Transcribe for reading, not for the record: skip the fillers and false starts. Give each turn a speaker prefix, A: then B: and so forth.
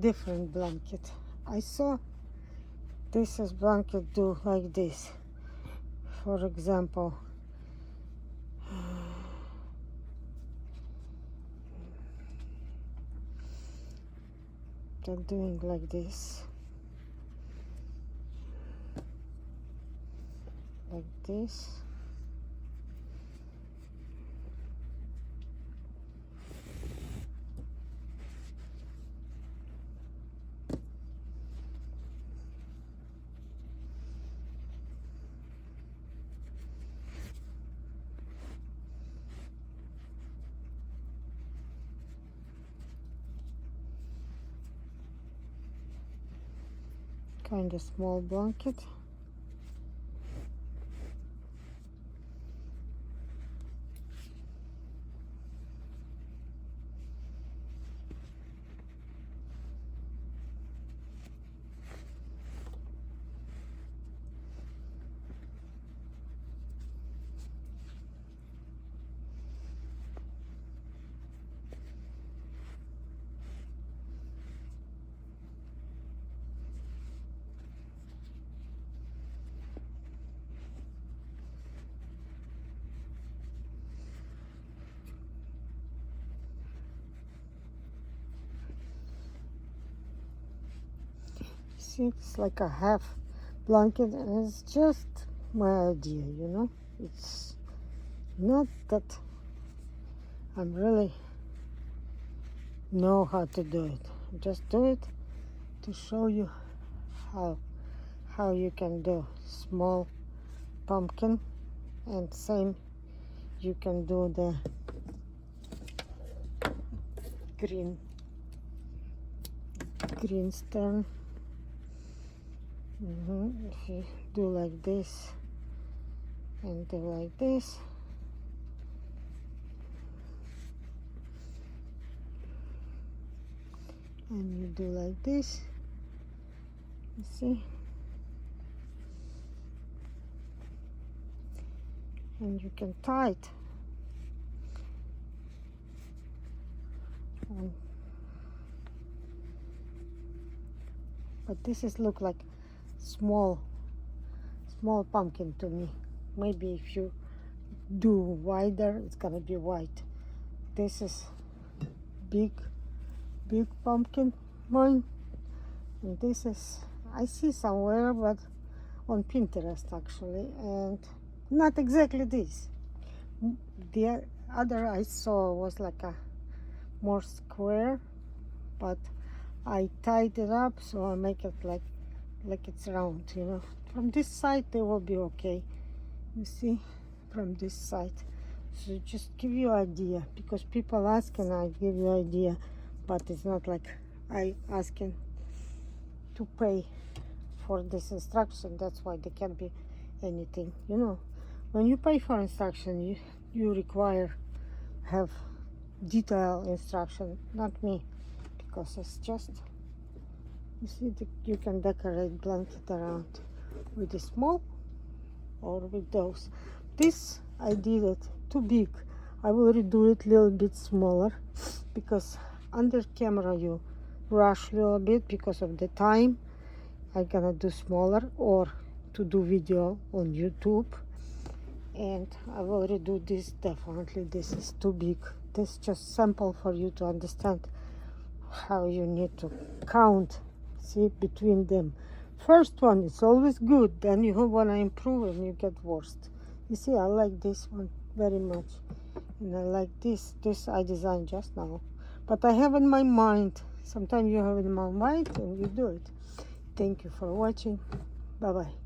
A: different blanket. I saw this is blanket do like this. For example, they're doing like this, like this. Kind of small blanket. See, it's like a half blanket, and it's just my idea, you know. It's not that I'm really know how to do it. I just do it to show you how you can do small pumpkin, and same you can do the green stern. If you do like this and do like this, and you do like this, you see, and you can tie it. But this is look like small pumpkin to me. Maybe if you do wider, it's gonna be white. This is big pumpkin mine, and this is I see somewhere, but on Pinterest actually, and not exactly this. The other I saw was like a more square, but I tied it up so I make it like it's round, you know. From this side they will be okay, you see, from this side. So just give you idea, because people ask and I give you idea, but it's not like I asking to pay for this instruction. That's why there can be anything, you know. When you pay for instruction, you require have detailed instruction, not me, because it's just, you see, you can decorate blanket around with the small or with those. This I did it too big. I will redo it a little bit smaller, because under camera you rush a little bit because of the time. I'm gonna do smaller, or to do video on YouTube, and I will redo this. Definitely this is too big. This is just sample for you to understand how you need to count, see, between them. First one is always good, then you want to improve and you get worse. You see, I like this one very much, and I like this I designed just now, but I have in my mind. Sometimes you have in my mind and you do it. Thank you for watching. Bye bye.